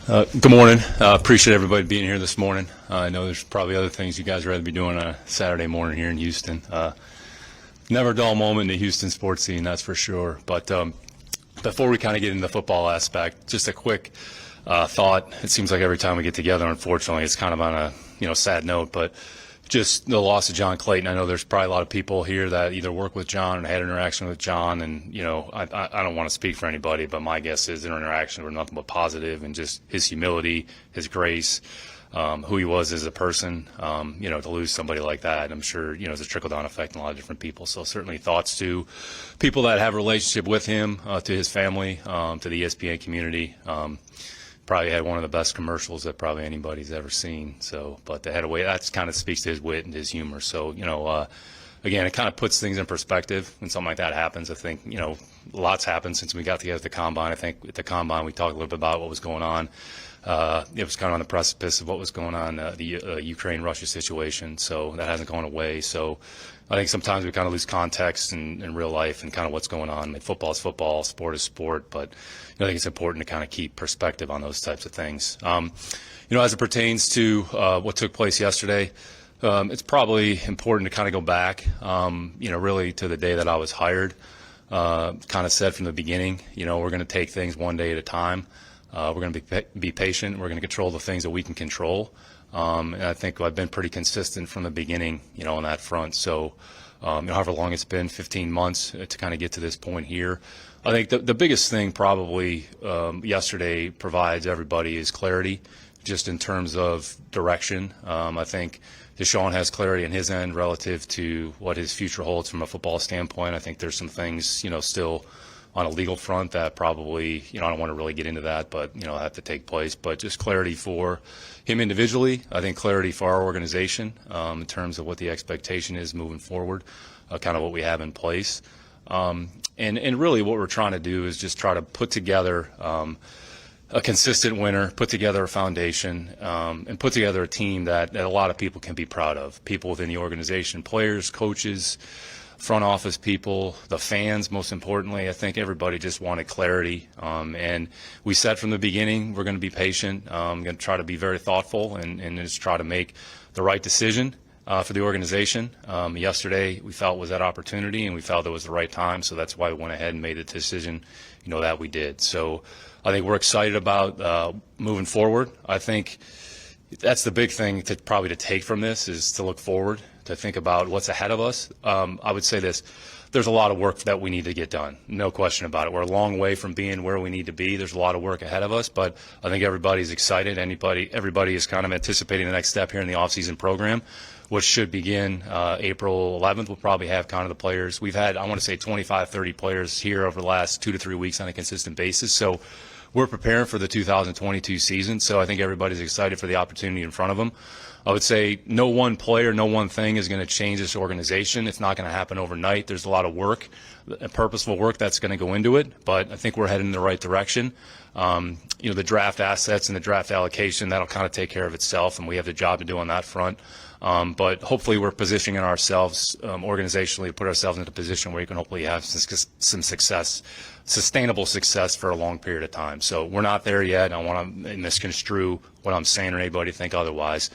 Good morning. Appreciate everybody being here this morning. I know there's probably other things you guys would rather be doing on a Saturday morning here in Houston. Never a dull moment in the Houston sports scene, that's for sure. But before we kind of get into the football aspect, just a quick thought. It seems like every time we get together, unfortunately, it's kind of on a sad note, but just the loss of John Clayton. I know there's probably a lot of people here that either work with John or had interaction with John, and I don't want to speak for anybody, but my guess is their interaction were nothing but positive, and just his humility, his grace, who he was as a person. To lose somebody like that, I'm sure there's a trickle down effect on a lot of different people. So certainly thoughts to people that have a relationship with him, to his family, to the ESPN community. Probably had one of the best commercials that probably anybody's ever seen. So, but the headway, that kind of speaks to his wit and his humor. So, again, it kind of puts things in perspective when something like that happens. I think, lots happened since we got together at the Combine. I think at the Combine we talked a little bit about what was going on. It was kind of on the precipice of what was going on, the Ukraine-Russia situation. So that hasn't gone away. So I think sometimes we kind of lose context in real life and kind of what's going on. I mean, football is football, sport is sport, but I think it's important to kind of keep perspective on those types of things. As it pertains to what took place yesterday, it's probably important to kind of go back, really to the day that I was hired. Kind of said from the beginning, we're going to take things one day at a time. We're going to be patient. We're going to control the things that we can control. And I think I've been pretty consistent from the beginning, on that front. So, however long it's been, 15 months to kind of get to this point here. I think the biggest thing probably yesterday provides everybody is clarity, just in terms of direction. I think Deshaun has clarity on his end relative to what his future holds from a football standpoint. I think there's some things, still on a legal front that probably, I don't want to really get into that, but, have to take place. But just clarity for him individually. I think clarity for our organization in terms of what the expectation is moving forward, kind of what we have in place. And really what we're trying to do is just try to put together a consistent winner, put together a foundation, and put together a team that a lot of people can be proud of. People within the organization, players, coaches, front office people, the fans, most importantly. I think everybody just wanted clarity. And we said from the beginning, we're going to be patient. Going to try to be very thoughtful and just try to make the right decision for the organization. Yesterday, we felt was that opportunity, and we felt it was the right time. So that's why we went ahead and made the decision, that we did. So I think we're excited about moving forward. I think that's the big thing to take from this is to look forward, to think about what's ahead of us. I would say this. There's a lot of work that we need to get done. No question about it. We're a long way from being where we need to be. There's a lot of work ahead of us, but I think everybody's excited. Everybody is kind of anticipating the next step here in the offseason program, which should begin April 11th. We'll probably have kind of the players. We've had, I want to say, 25, 30 players here over the last 2 to 3 weeks on a consistent basis. So we're preparing for the 2022 season. So I think everybody's excited for the opportunity in front of them. I would say no one player, no one thing is going to change this organization. It's not going to happen overnight. There's a lot of work, purposeful work that's going to go into it, but I think we're heading in the right direction. The draft assets and the draft allocation, that'll kind of take care of itself, and we have the job to do on that front. But hopefully we're positioning ourselves organizationally to put ourselves into a position where you can hopefully have some success, sustainable success for a long period of time. So we're not there yet. I don't want to misconstrue what I'm saying or anybody think otherwise.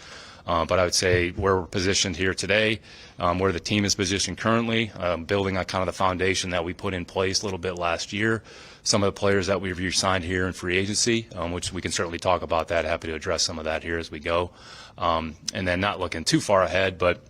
But I would say where we're positioned here today, where the team is positioned currently, building on kind of the foundation that we put in place a little bit last year, some of the players that we've re-signed here in free agency, which we can certainly talk about that. Happy to address some of that here as we go. And then not looking too far ahead, but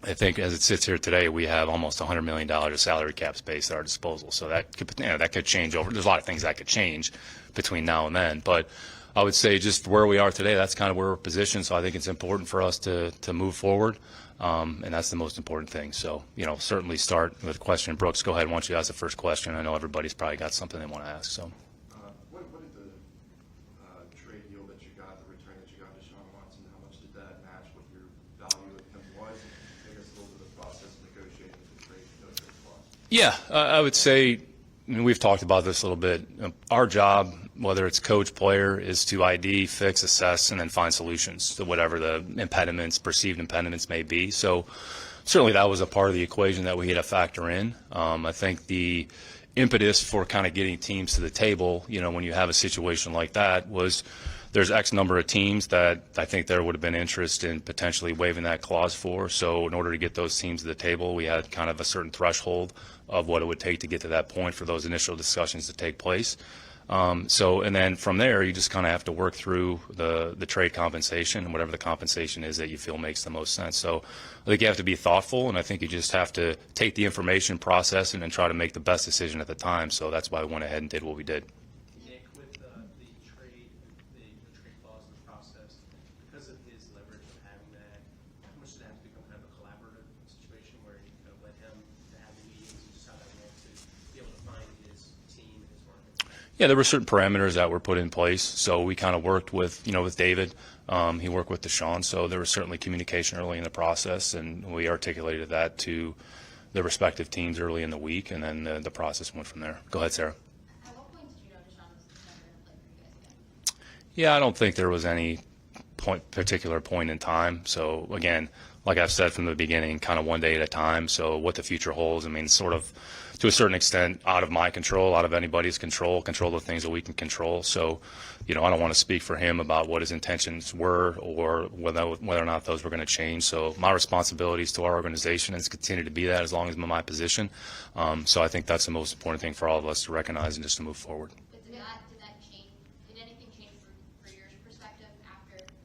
I think as it sits here today, we have almost $100 million of salary cap space at our disposal. So that could change over. There's a lot of things that could change between now and then, but I would say just where we are today, that's kind of where we're positioned. So I think it's important for us to move forward, and that's the most important thing. So, certainly start with a question. Brooks, go ahead. Why don't you ask the first question? I know everybody's probably got something they want to ask. So, what did the trade deal that you got, the return that you got to Deshaun Watson, how much did that match what your value of him was? And take us a little bit of the process of negotiating the trade, no trade clause. Yeah, I would say, we've talked about this a little bit. Our job, whether it's coach, player, is to ID, fix, assess, and then find solutions to whatever the perceived impediments may be. So certainly that was a part of the equation that we had to factor in. I think the impetus for kind of getting teams to the table, when you have a situation like that, was there's X number of teams that I think there would have been interest in potentially waiving that clause for. So in order to get those teams to the table, we had kind of a certain threshold of what it would take to get to that point for those initial discussions to take place. And then from there, you just kind of have to work through the trade compensation and whatever the compensation is that you feel makes the most sense. So I think you have to be thoughtful, and I think you just have to take the information, process it, and try to make the best decision at the time. So that's why we went ahead and did what we did. Nick, with the trade, the trade clause in the process, because of his leverage of having that, how much did that have to become kind of a collaborative situation where you kind of let him to have the meetings and just how that went to be able to find his team and his market? Yeah, there were certain parameters that were put in place. So we kind of worked with David. He worked with Deshaun. So there was certainly communication early in the process, and we articulated that to the respective teams early in the week, and then the process went from there. Go ahead, Sarah. At what point did you know Deshaun was never going to play for you guys again? Yeah, I don't think there was any particular point in time. So again, like I've said from the beginning, kind of one day at a time. So what the future holds, I mean, sort of to a certain extent out of my control, out of anybody's control the things that we can control. So, I don't want to speak for him about what his intentions were or whether or not those were going to change. So my responsibilities to our organization is to continue to be that as long as I'm in my position. So I think that's the most important thing for all of us to recognize and just to move forward. But did that change? Did anything change for your perspective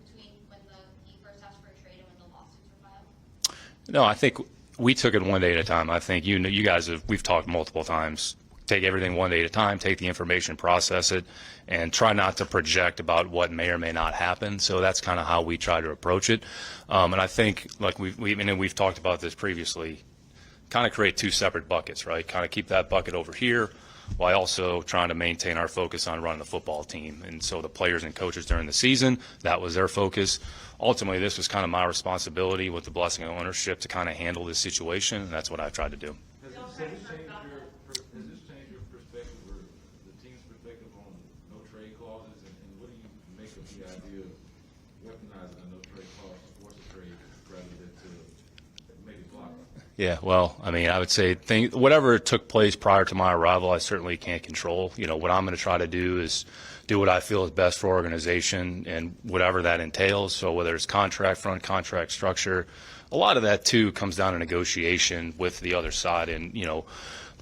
between when he first asked for a trade and when the lawsuits were filed? No, I think we took it one day at a time. I think you guys we've talked multiple times. Take everything one day at a time, take the information, process it, and try not to project about what may or may not happen. So that's kind of how we try to approach it. And I think, like we've talked about this previously, kind of create two separate buckets, right? Kind of keep that bucket over here while also trying to maintain our focus on running the football team. And so the players and coaches during the season, that was their focus. Ultimately, this was kind of my responsibility with the blessing of ownership to kind of handle this situation, and that's what I've tried to do. Has this changed your perspective or the team's perspective on no trade clauses, and what do you make of the idea of weaponizing a no trade clause to force a trade rather than to maybe block it? Yeah, well, I mean, I would say whatever took place prior to my arrival, I certainly can't control. What I'm going to try to do is do what I feel is best for organization and whatever that entails. So whether it's contract front, contract structure, a lot of that too comes down to negotiation with the other side. And,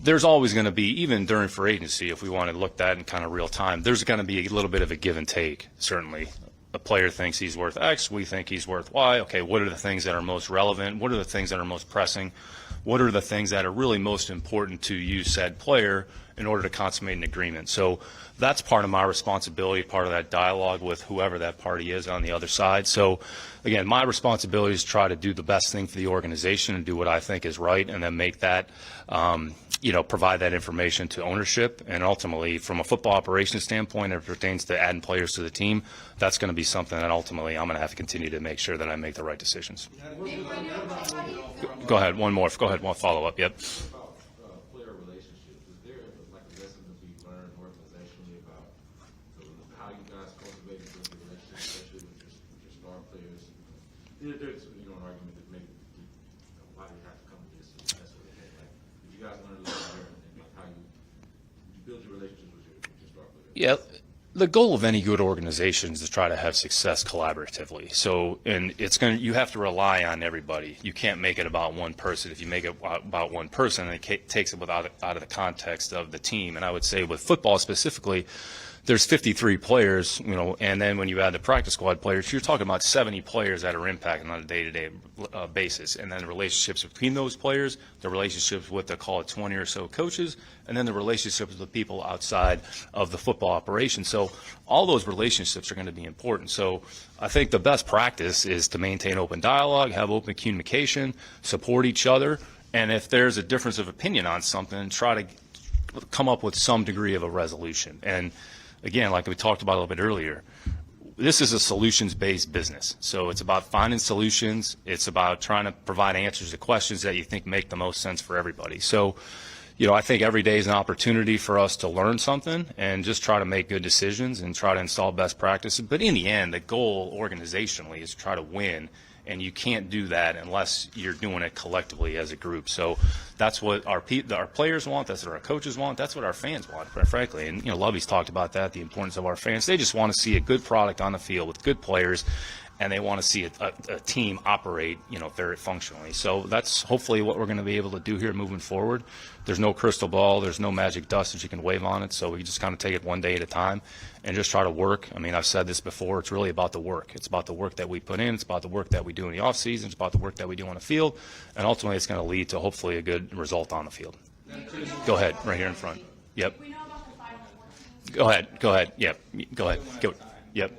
there's always going to be, even during free agency, if we want to look at that in kind of real time, there's going to be a little bit of a give and take, certainly. A player thinks he's worth X, we think he's worth Y. Okay, what are the things that are most relevant? What are the things that are most pressing? What are the things that are really most important to you, said player, in order to consummate an agreement? So that's part of my responsibility, part of that dialogue with whoever that party is on the other side. So again, my responsibility is to try to do the best thing for the organization and do what I think is right, and then make that, provide that information to ownership. And ultimately, from a football operations standpoint, if it pertains to adding players to the team, that's going to be something that ultimately I'm going to have to continue to make sure that I make the right decisions. Go ahead, one more. Go ahead, one follow-up. Yep. About player relationships, is there like a lesson to be learned organizationally about how you guys cultivate those relationships, especially with your star players? There's an argument that maybe why do you have to come to this? That's what it is. Like, did you guys learn a little bit and like how you build your relationships with your star players? Yeah. The goal of any good organization is to try to have success collaboratively. So, and you have to rely on everybody. You can't make it about one person. If you make it about one person, it takes it out of the context of the team. And I would say with football specifically, there's 53 players, and then when you add the practice squad players, you're talking about 70 players that are impacted on a day-to-day basis. And then the relationships between those players, the relationships with, call it 20 or so coaches, and then the relationships with people outside of the football operation. So all those relationships are going to be important. So I think the best practice is to maintain open dialogue, have open communication, support each other, and if there's a difference of opinion on something, try to come up with some degree of a resolution. And again, like we talked about a little bit earlier, this is a solutions-based business. So it's about finding solutions. It's about trying to provide answers to questions that you think make the most sense for everybody. So, I think every day is an opportunity for us to learn something and just try to make good decisions and try to install best practices. But in the end, the goal organizationally is to try to win and you can't do that unless you're doing it collectively as a group. So that's what our players want, that's what our coaches want, that's what our fans want, quite frankly. And, Lovey's talked about that, the importance of our fans. They just want to see a good product on the field with good players, and they want to see a team operate, very functionally. So that's hopefully what we're going to be able to do here moving forward. There's no crystal ball. There's no magic dust that you can wave on it. So we just kind of take it one day at a time and just try to work. I mean, I've said this before. It's really about the work. It's about the work that we put in. It's about the work that we do in the offseason. It's about the work that we do on the field. And ultimately, it's going to lead to hopefully a good result on the field. Go ahead, right here in front. Yep. We know about the Final Four teams. Go ahead. Yep. Go ahead. Yep.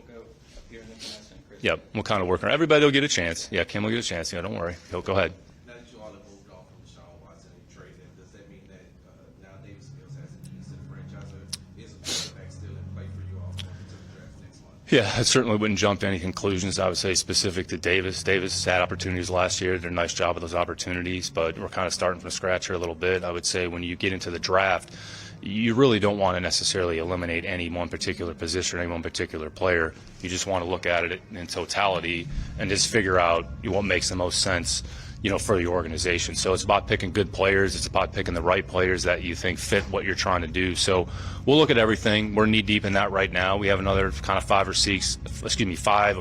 Yep, we'll kind of work on it. Everybody will get a chance. Yeah, Kim will get a chance. Yeah, don't worry. Go ahead. Now that you all have moved on from Deshaun Watson and traded him, does that mean that now Davis Mills has the keys to the franchise, or is a quarterback still in play for you all going into the draft next month? Yeah, I certainly wouldn't jump to any conclusions, I would say, specific to Davis. Davis has had opportunities last year. Did a nice job with those opportunities, but we're kind of starting from scratch here a little bit. I would say when you get into the draft, you really don't want to necessarily eliminate any one particular position or any one particular player. You just want to look at it in totality and just figure out what makes the most sense, for the organization. So it's about picking good players. It's about picking the right players that you think fit what you're trying to do. So we'll look at everything. We're knee deep in that right now. We have another kind of 5 or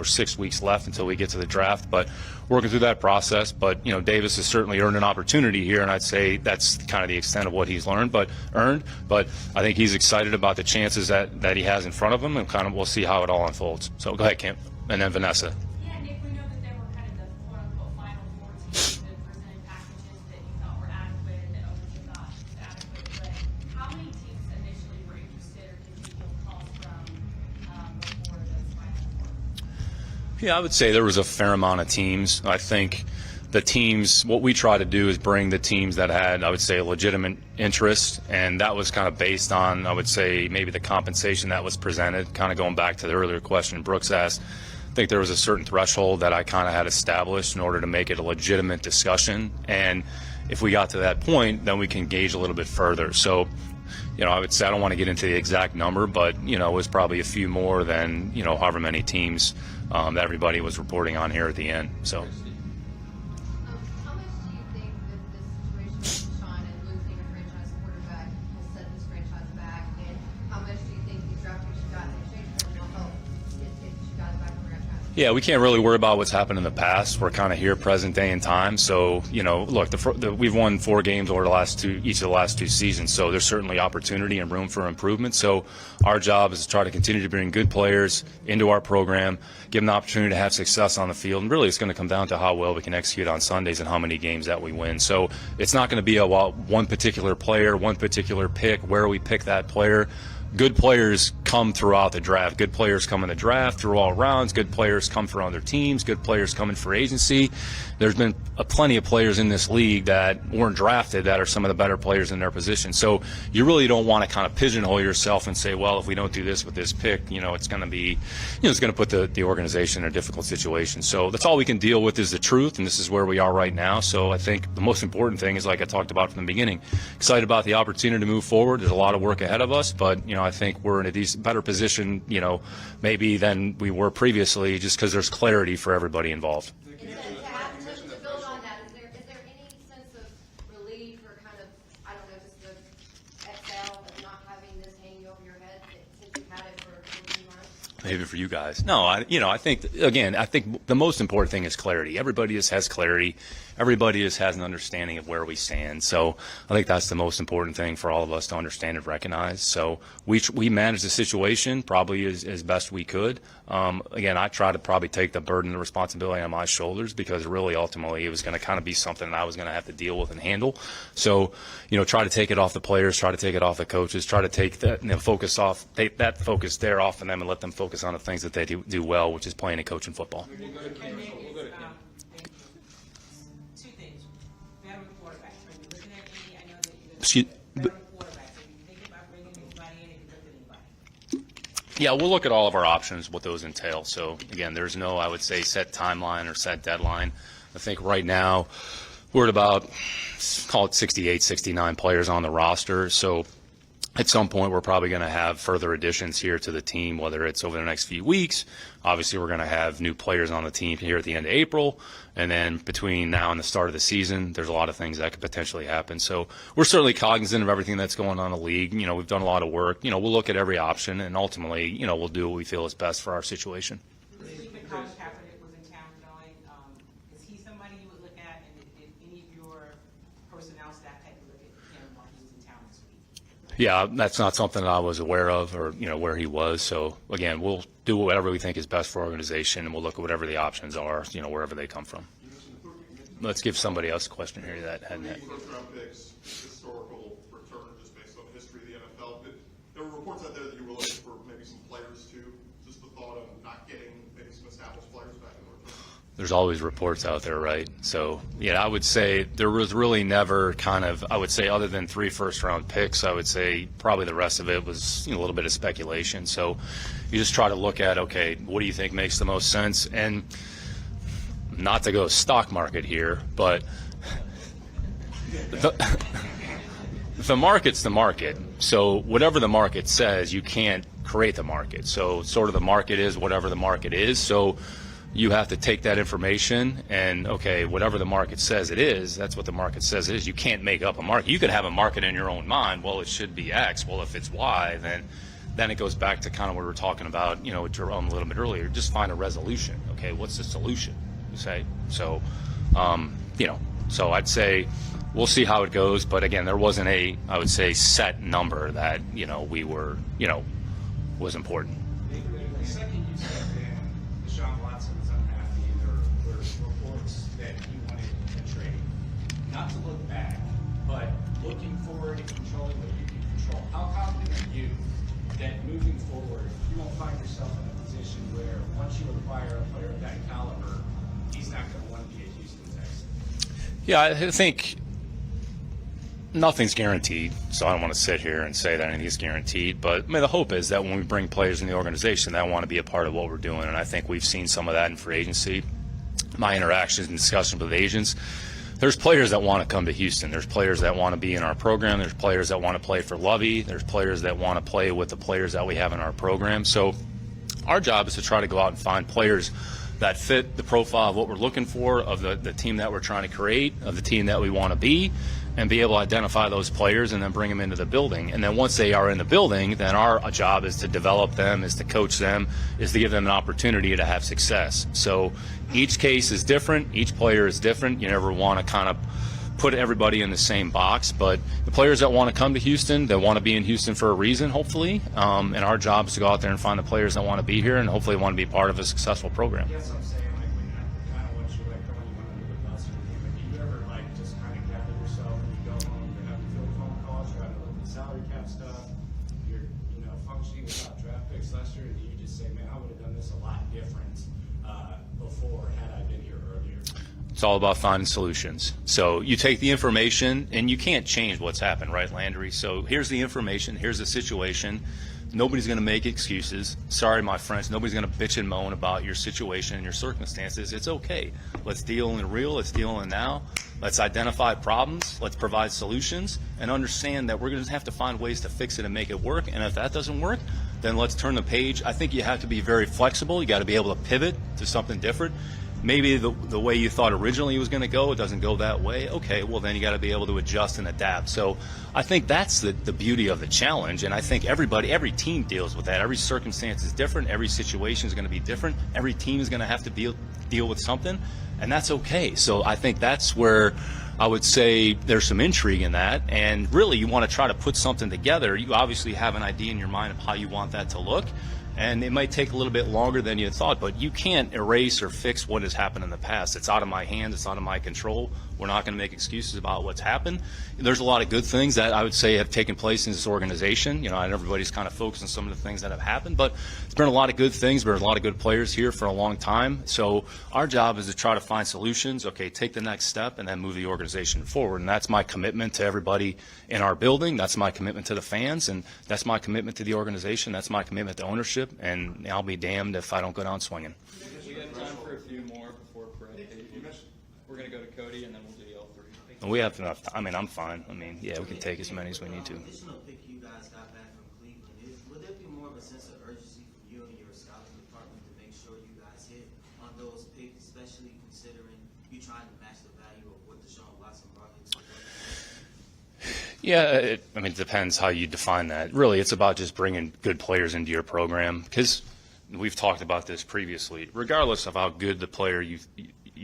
6 weeks left until we get to the draft, but working through that process. But, Davis has certainly earned an opportunity here, and I'd say that's kind of the extent of what he's earned. But I think he's excited about the chances that he has in front of him, and kind of we'll see how it all unfolds. So go ahead, Kim, and then Vanessa. Yeah, Nick, we know that there were kind of the quote-unquote Final Four teams that presented packages that you thought were adequate and that others thought was adequate. But how many teams initially were interested or did you feel calls from before those Final Four? Yeah, I would say there was a fair amount of teams. I think the teams, what we try to do is bring the teams that had, I would say, a legitimate interest, and that was kind of based on, I would say, maybe the compensation that was presented, kind of going back to the earlier question Brooks asked. I think there was a certain threshold that I kind of had established in order to make it a legitimate discussion, and if we got to that point, then we can gauge a little bit further. So, I would say I don't want to get into the exact number, but, it was probably a few more than, however many teams that everybody was reporting on here at the end. So. How much do you think that this situation with Deshaun and losing a franchise quarterback has set this franchise back? And how much do you think these draft picks you got in exchange for them will help get you guys back on the right track? Yeah, we can't really worry about what's happened in the past. We're kind of here, present day and time. So, look, we've won 4 games over each of the last 2 seasons. So there's certainly opportunity and room for improvement. So our job is to try to continue to bring good players into our program, give them the opportunity to have success on the field. And really, it's going to come down to how well we can execute on Sundays and how many games that we win. So it's not going to be one particular player, one particular pick, where we pick that player. Good players come throughout the draft. Good players come in the draft through all rounds. Good players come for other teams. Good players come in for agency. There's been plenty of players in this league that weren't drafted that are some of the better players in their position. So you really don't want to kind of pigeonhole yourself and say, well, if we don't do this with this pick, it's going to be, it's going to put the organization in a difficult situation. So that's all we can deal with is the truth, and this is where we are right now. So I think the most important thing is, like I talked about from the beginning, excited about the opportunity to move forward. There's a lot of work ahead of us, but, I think we're in a better position, maybe than we were previously, just because there's clarity for everybody involved. To build on that, is there any sense of relief or kind of, I don't know, just the exhale of not having this hanging over your head since you've had it for a few months? Maybe for you guys. No, I think, again, the most important thing is clarity. Everybody just has clarity. Everybody just has an understanding of where we stand. So I think that's the most important thing for all of us to understand and recognize. So we managed the situation probably as best we could. Again, I try to probably take the burden and the responsibility on my shoulders because really ultimately it was going to kind of be something that I was going to have to deal with and handle. So, try to take it off the players, try to take it off the coaches, try to take that take that focus there off of them and let them focus on the things that they do well, which is playing and coaching football. Two things. Veteran quarterbacks. Are you looking at any? I know that you're Excuse- veteran quarterbacks. Are you thinking about bringing anybody in? Have you looked at anybody? Yeah, we'll look at all of our options, what those entail. So, again, there's no, I would say, set timeline or set deadline. I think right now we're at about, call it 68, 69 players on the roster. So at some point, we're probably going to have further additions here to the team, whether it's over the next few weeks. Obviously, we're going to have new players on the team here at the end of April. And then between now and the start of the season, there's a lot of things that could potentially happen. So we're certainly cognizant of everything that's going on in the league. We've done a lot of work. We'll look at every option, and ultimately, we'll do what we feel is best for our situation. Even Colin Kaepernick was in town showing, is he somebody you would look at, and did any of your personnel staff take a look at him while he was in town this week? Yeah, that's not something I was aware of or, where he was. So, again, we'll do whatever we think is best for our organization, and we'll look at whatever the options are, wherever they come from. Let's give somebody else a question here that hadn't had. First-round picks, historical return just based on the history of the NFL. There were reports out there that you were looking for maybe some players too. Just the thought of not getting maybe some established players back in the return. There's always reports out there, right? So, I would say there was really never I would say other than 3 first-round picks, I would say probably the rest of it was a little bit of speculation. So you just try to look at, okay, what do you think makes the most sense? And not to go stock market here, but the market's the market. So whatever the market says, you can't create the market. So sort of the market is whatever the market is. So you have to take that information and, okay, whatever the market says it is, that's what the market says it is. You can't make up a market. You could have a market in your own mind. Well, it should be X. Well, if it's Y, then it goes back to kind of what we were talking about, with Jerome a little bit earlier. Just find a resolution. Okay, what's the solution? You say. So, so I'd say we'll see how it goes. But again, there wasn't I would say, set number that, we were, was important. The second you stepped in, Deshaun Watson was unhappy. There were reports that he wanted a trade. Not to look back, but looking forward and controlling what you can control. How confident are you that moving forward, you won't find yourself in a position where once you acquire a player of that caliber, he's not going to want to be a Houston Texan? Yeah, I think nothing's guaranteed, so I don't want to sit here and say that anything's guaranteed. But the hope is that when we bring players in the organization, they want to be a part of what we're doing, and I think we've seen some of that in free agency. My interactions and discussions with agents, there's players that want to come to Houston. There's players that want to be in our program. There's players that want to play for Lovey. There's players that want to play with the players that we have in our program. So our job is to try to go out and find players that fit the profile of what we're looking for, of the team that we're trying to create, of the team that we want to be, and be able to identify those players and then bring them into the building. And then once they are in the building, then our job is to develop them, is to coach them, is to give them an opportunity to have success. So each case is different. Each player is different. You never want to kind of put everybody in the same box, but the players that want to come to Houston, they want to be in Houston for a reason, hopefully, and our job is to go out there and find the players that want to be here and hopefully want to be part of a successful program. Yes, I'm saying, I don't want you throwing you under the bus or anything, but do you ever just kind of gather yourself when you go home, you're having to field phone calls, you're having to look at salary cap stuff, you're functioning without draft picks last year, and you just say, man, I would have done this a lot different before had I been here earlier? It's all about finding solutions. So you take the information, and you can't change what's happened, right, Landry? So here's the information, here's the situation. Nobody's going to make excuses. Sorry, my friends, nobody's going to bitch and moan about your situation and your circumstances. It's okay. Let's deal in the real, let's deal in now. Let's identify problems, let's provide solutions, and understand that we're going to have to find ways to fix it and make it work. And if that doesn't work, then let's turn the page. I think you have to be very flexible. You got to be able to pivot to something different. Maybe the way you thought originally it was going to go, it doesn't go that way. Okay, well, then you got to be able to adjust and adapt. So I think that's the beauty of the challenge, and I think every team deals with that. Every circumstance is different. Every situation is going to be different. Every team is going to have to deal with something, and that's okay. So I think that's where I would say there's some intrigue in that, and really you want to try to put something together. You obviously have an idea in your mind of how you want that to look. And it might take a little bit longer than you thought, but you can't erase or fix what has happened in the past. It's out of my hands. It's out of my control. We're not going to make excuses about what's happened. There's a lot of good things that I would say have taken place in this organization. And everybody's kind of focused on some of the things that have happened, but there's been a lot of good things. There's a lot of good players here for a long time. So our job is to try to find solutions. Okay, take the next step and then move the organization forward. And that's my commitment to everybody in our building. That's my commitment to the fans, and that's my commitment to the organization. That's my commitment to ownership. And I'll be damned if I don't go down swinging. We got time for a few more before break. We're going to go to Cody, and then we'll do the L3. We have enough time. I'm fine. Yeah, we can take as many as we need to. I just don't think you guys got on those picks, especially considering you trying to match the value of what Deshaun Watson brought into the organization? Yeah, it depends how you define that. Really, it's about just bringing good players into your program because we've talked about this previously. Regardless of how good the player you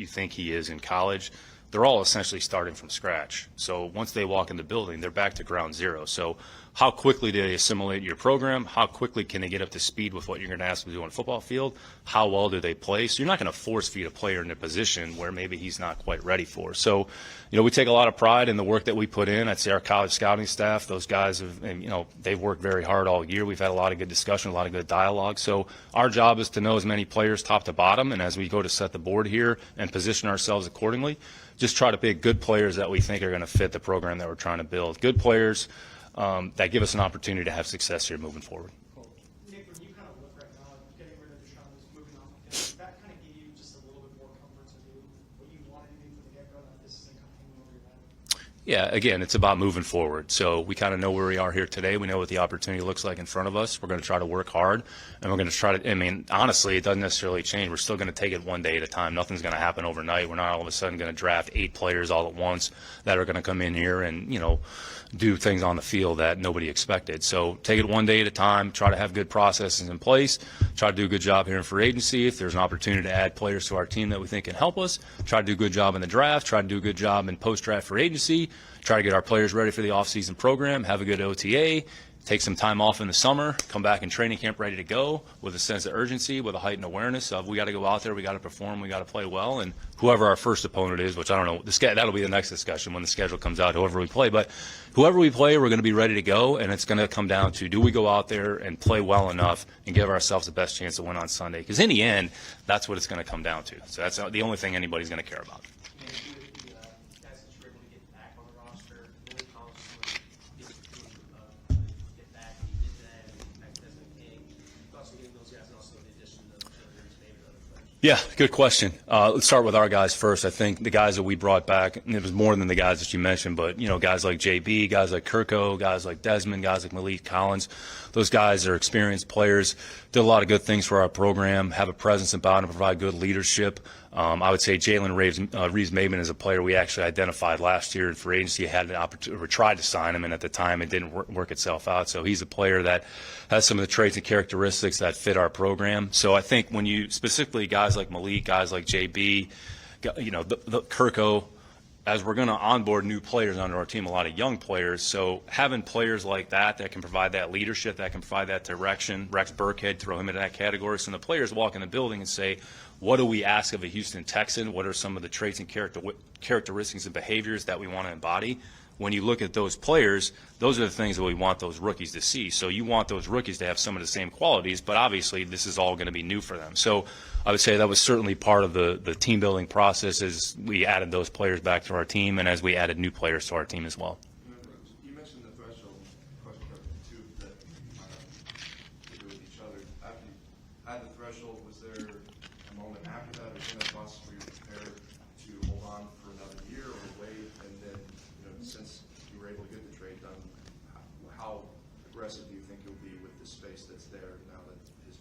think he is in college, they're all essentially starting from scratch. So once they walk in the building, they're back to ground zero. So how quickly do they assimilate your program? How quickly can they get up to speed with what you're going to ask them to do on a football field? How well do they play? So you're not going to force feed a player in a position where maybe he's not quite ready for. So, we take a lot of pride in the work that we put in. I'd say our college scouting staff, those guys have, they've worked very hard all year. We've had a lot of good discussion, a lot of good dialogue. So our job is to know as many players top to bottom. And as we go to set the board here and position ourselves accordingly, just try to pick good players that we think are going to fit the program that we're trying to build. Good players that give us an opportunity to have success here moving forward. Cool. Nick, when you kind of look right now, getting rid of Deshaun is moving on, that kind of gave you just a little bit more comfort to do what you wanted to do from the get-go, that this isn't kind of hanging over your head? Yeah, again, it's about moving forward. So we kind of know where we are here today. We know what the opportunity looks like in front of us. We're going to try to work hard, and we're going to try to, honestly, it doesn't necessarily change. We're still going to take it one day at a time. Nothing's going to happen overnight. We're not all of a sudden going to draft 8 players all at once that are going to come in here and, do things on the field that nobody expected. So take it one day at a time, try to have good processes in place, try to do a good job here in free agency. If there's an opportunity to add players to our team that we think can help us, try to do a good job in the draft, try to do a good job in post-draft free agency, try to get our players ready for the offseason program, have a good OTA, take some time off in the summer, come back in training camp ready to go with a sense of urgency, with a heightened awareness of we got to go out there, we got to perform, we got to play well, and whoever our first opponent is, which I don't know, that'll be the next discussion when the schedule comes out, whoever we play. But whoever we play, we're going to be ready to go, and it's going to come down to do we go out there and play well enough and give ourselves the best chance to win on Sunday? Because in the end, that's what it's going to come down to. So that's the only thing anybody's going to care about. And if you look at the guys that you're able to get back on the roster, Billy Collins get back, and he did that, and back to Desmond King. Also getting those guys, and also the addition of Reese David and other players. Yeah, good question. Let's start with our guys first. I think the guys that we brought back, and it was more than the guys that you mentioned, but, guys like JB, guys like Kirko, guys like Desmond, guys like Malik Collins, those guys are experienced players, did a lot of good things for our program, have a presence about them, provide good leadership. I would say Jalen Reeves-Maben is a player we actually identified last year in free agency, had an opportunity, or tried to sign him, and at the time it didn't work itself out. So he's a player that has some of the traits and characteristics that fit our program. So I think when you specifically guys like Malik, guys like JB, the Kirko, as we're going to onboard new players onto our team, a lot of young players. So having players like that can provide that leadership, that can provide that direction. Rex Burkhead, throw him into that category. So the players walk in the building and say, what do we ask of a Houston Texan? What are some of the traits and characteristics and behaviors that we want to embody? When you look at those players, those are the things that we want those rookies to see. So you want those rookies to have some of the same qualities, but obviously this is all going to be new for them. So I would say that was certainly part of the team building process as we added those players back to our team and as we added new players to our team as well. You mentioned the threshold question too, that you do with each other. After you had the threshold, was there a moment after that or in the process where you were prepared to hold on for another year or wait? And then, since you were able to get the trade done, how aggressive do you think you'll be with the space that's there now that his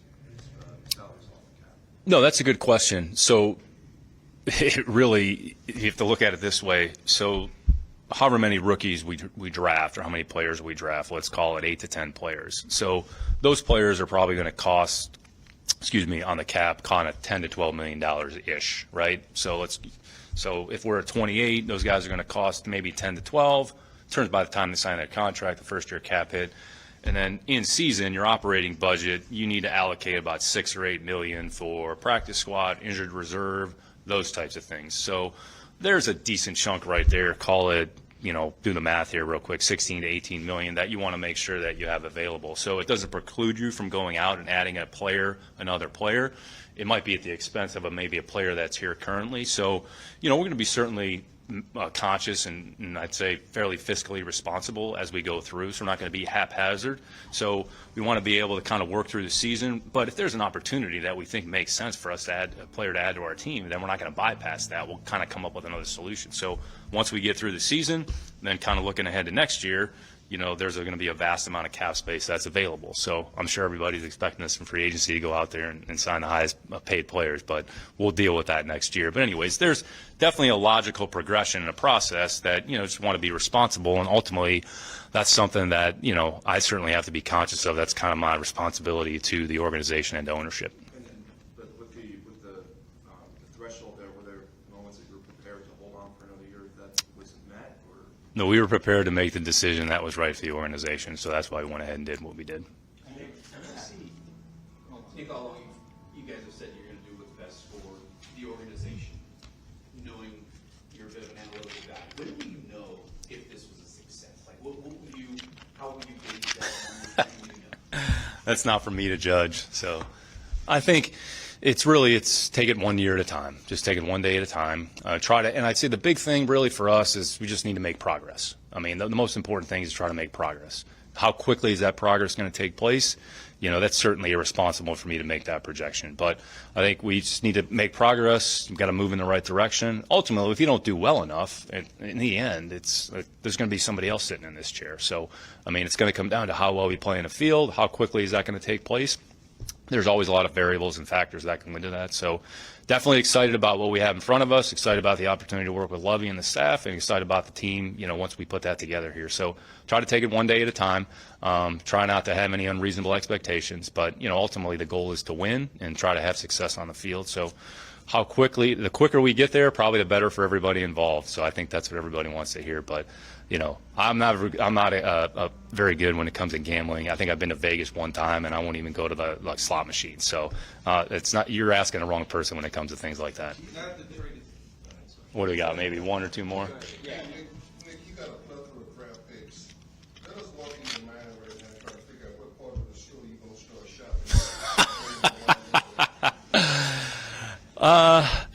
salary's off the cap? No, that's a good question. So it really, you have to look at it this way. So however many rookies we draft or how many players we draft, let's call it 8 to 10 players. So those players are probably going to cost, on the cap, kind of $10 to $12 million ish, right? So if we're at 28, those guys are going to cost maybe 10 to 12. Turns by the time they sign their contract, the first year cap hit. And then in season, your operating budget, you need to allocate about $6 or $8 million for practice squad, injured reserve, those types of things. So there's a decent chunk right there. Call it, do the math here real quick, 16 to 18 million that you want to make sure that you have available. So it doesn't preclude you from going out and adding another player. It might be at the expense of maybe a player that's here currently. So, we're going to be certainly conscious and I'd say fairly fiscally responsible as we go through. So we're not going to be haphazard. So we want to be able to kind of work through the season. But if there's an opportunity that we think makes sense for us to add a player to add to our team, then we're not going to bypass that. We'll kind of come up with another solution. So once we get through the season, then kind of looking ahead to next year, there's going to be a vast amount of cap space that's available. So I'm sure everybody's expecting us in free agency to go out there and sign the highest paid players, but we'll deal with that next year. But anyways, there's definitely a logical progression in a process that, just want to be responsible, and ultimately that's something that, I certainly have to be conscious of. That's kind of my responsibility to the organization and to ownership. But with the threshold there, were there moments that you were prepared to hold on for another year that wasn't met, or? No, we were prepared to make the decision that was right for the organization, so that's why we went ahead and did what we did. Nick, all along you guys have said you're going to do what's best for the organization, knowing you're a bit of an analytical guy. When will you know if this was a success? Like, how will you gauge that? When will you know? That's not for me to judge. So I think it's take it 1 year at a time. Just take it one day at a time. And I'd say the big thing really for us is we just need to make progress. I mean, the most important thing is try to make progress. How quickly is that progress going to take place? That's certainly irresponsible for me to make that projection. But I think we just need to make progress. We've got to move in the right direction. Ultimately, if you don't do well enough, in the end, there's going to be somebody else sitting in this chair. So, I mean, it's going to come down to how well we play in the field. How quickly is that going to take place? There's always a lot of variables and factors that can go into that. So definitely excited about what we have in front of us, excited about the opportunity to work with Lovey and the staff, and excited about the team, once we put that together here. So try to take it one day at a time, try not to have any unreasonable expectations, but, ultimately the goal is to win and try to have success on the field. So the quicker we get there, probably the better for everybody involved. So I think that's what everybody wants to hear. But, I'm not very good when it comes to gambling. I think I've been to Vegas one time, and I won't even go to the slot machine. So you're asking the wrong person when it comes to things like that. What do we got? Maybe one or two more? Yeah, Nick, you got a plethora of draft picks. Let us walk in your mind right now and try to figure out what part of the store you're going to start shopping.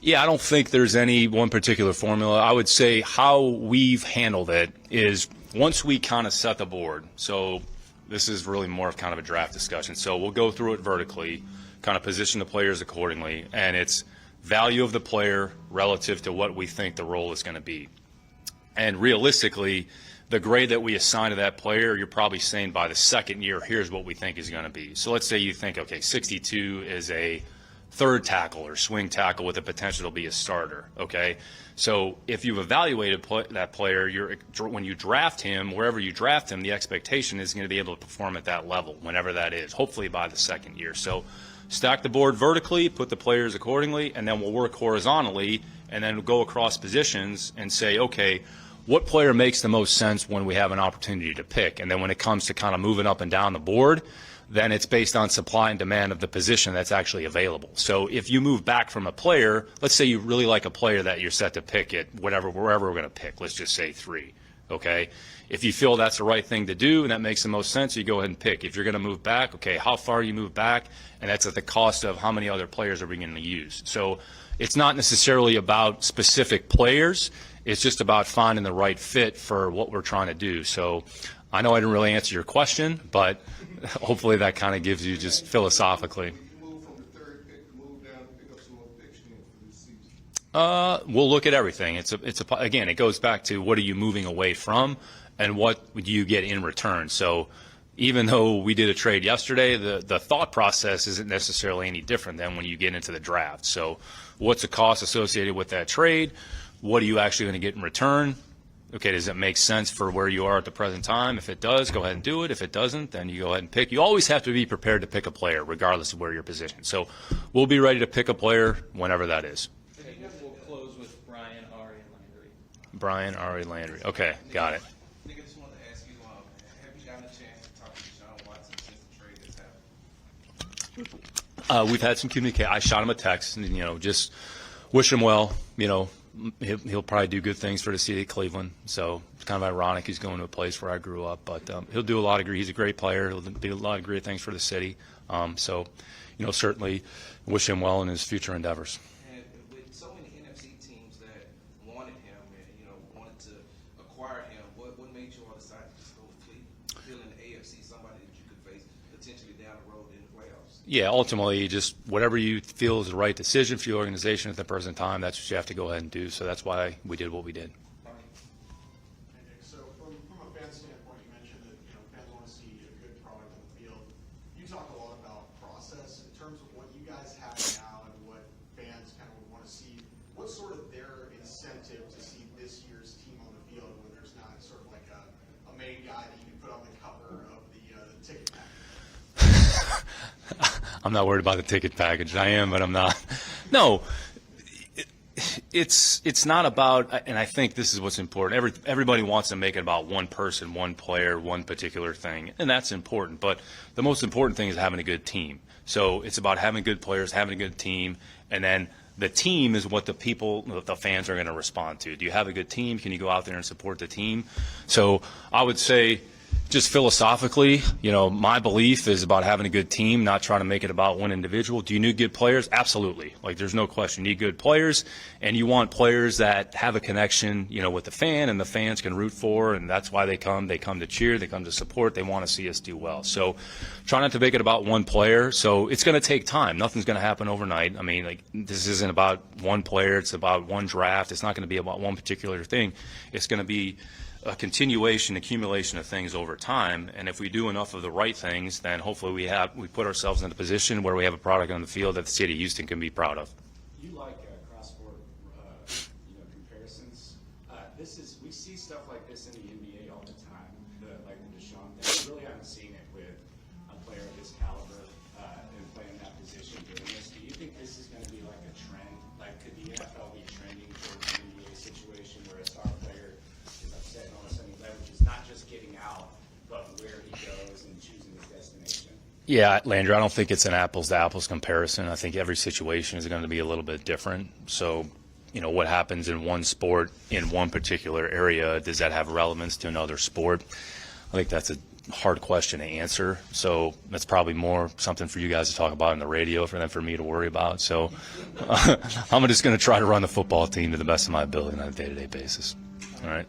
Yeah, I don't think there's any one particular formula. I would say how we've handled it is once we kind of set the board. So this is really more of kind of a draft discussion. So we'll go through it vertically, kind of position the players accordingly, and it's value of the player relative to what we think the role is going to be. And realistically, the grade that we assign to that player, you're probably saying by the second year, here's what we think is going to be. So let's say you think, okay, 62 is a third tackle or swing tackle with the potential to be a starter, okay? So if you've evaluated that player, when you draft him, wherever you draft him, the expectation is going to be able to perform at that level, whenever that is, hopefully by the second year. So stack the board vertically, put the players accordingly, and then we'll work horizontally, and then we'll go across positions and say, okay, what player makes the most sense when we have an opportunity to pick? And then when it comes to kind of moving up and down the board, then it's based on supply and demand of the position that's actually available. So if you move back from a player, let's say you really like a player that you're set to pick at wherever we're going to pick, let's just say 3, okay? If you feel that's the right thing to do and that makes the most sense, you go ahead and pick. If you're going to move back, okay, how far you move back, and that's at the cost of how many other players are we going to use. So it's not necessarily about specific players. It's just about finding the right fit for what we're trying to do. So I know I didn't really answer your question, but hopefully that kind of gives you just philosophically. Move from the third pick to move down to pick up some more picks for this season. We'll look at everything. Again, it goes back to what are you moving away from and what do you get in return. So even though we did a trade yesterday, the thought process isn't necessarily any different than when you get into the draft. So what's the cost associated with that trade? What are you actually going to get in return? Okay, does it make sense for where you are at the present time? If it does, go ahead and do it. If it doesn't, then you go ahead and pick. You always have to be prepared to pick a player, regardless of where you're positioned. So we'll be ready to pick a player whenever that is. And we'll close with Brian, Ari, and Landry. Brian, Ari, Landry. Okay, got it. Nick, I just wanted to ask you, have you gotten a chance to talk to Deshaun Watson since the trade has happened? We've had some communication. I shot him a text, and just wish him well. He'll probably do good things for the city of Cleveland. So it's kind of ironic he's going to a place where I grew up, but he'll do a lot of. He's a great player. He'll do a lot of great things for the city. Certainly wish him well in his future endeavors. And with so many NFC teams that wanted him and wanted to acquire him, what made you all decide to just go with Cleveland, feeling the AFC somebody that you could face potentially down the road in the playoffs? Yeah, ultimately, just whatever you feel is the right decision for your organization at the present time, that's what you have to go ahead and do. So that's why we did what we did. So from a fan standpoint, guys have now and what fans kind of would want to see, what's sort of their incentive to see this year's team on the field when there's not sort of like a main guy that you can put on the cover of the ticket package? I'm not worried about the ticket package. I am, but I'm not. No, it's not about, and I think this is what's important. Everybody wants to make it about one person, one player, one particular thing, and that's important. But the most important thing is having a good team. So it's about having good players, having a good team, and then the team is what the fans are going to respond to. Do you have a good team? Can you go out there and support the team? So I would say, just philosophically, my belief is about having a good team, not trying to make it about one individual. Do you need good players? Absolutely. Like, there's no question. You need good players, and you want players that have a connection, with the fan, and the fans can root for, and that's why they come. They come to cheer. They come to support. They want to see us do well. So try not to make it about one player. So it's going to take time. Nothing's going to happen overnight. I mean, this isn't about one player. It's about one draft. It's not going to be about one particular thing. It's going to be a accumulation of things over time, and if we do enough of the right things, then hopefully we put ourselves in a position where we have a product on the field that the city of Houston can be proud of. You like cross-sport, comparisons. We see stuff like this in the NBA all the time, like the Deshaun thing. We really haven't seen it with a player of his caliber and playing that position doing this. Do you think this is going to be like a trend? Like, could the NFL be trending towards an NBA situation where a star player is upset and all of a sudden he leverages not just getting out, but where he goes and choosing his destination? Yeah, Landry, I don't think it's an apples-to-apples comparison. I think every situation is going to be a little bit different. So, what happens in one sport in one particular area, does that have relevance to another sport? I think that's a hard question to answer. So that's probably more something for you guys to talk about on the radio than for me to worry about. So I'm just going to try to run the football team to the best of my ability on a day-to-day basis. All right.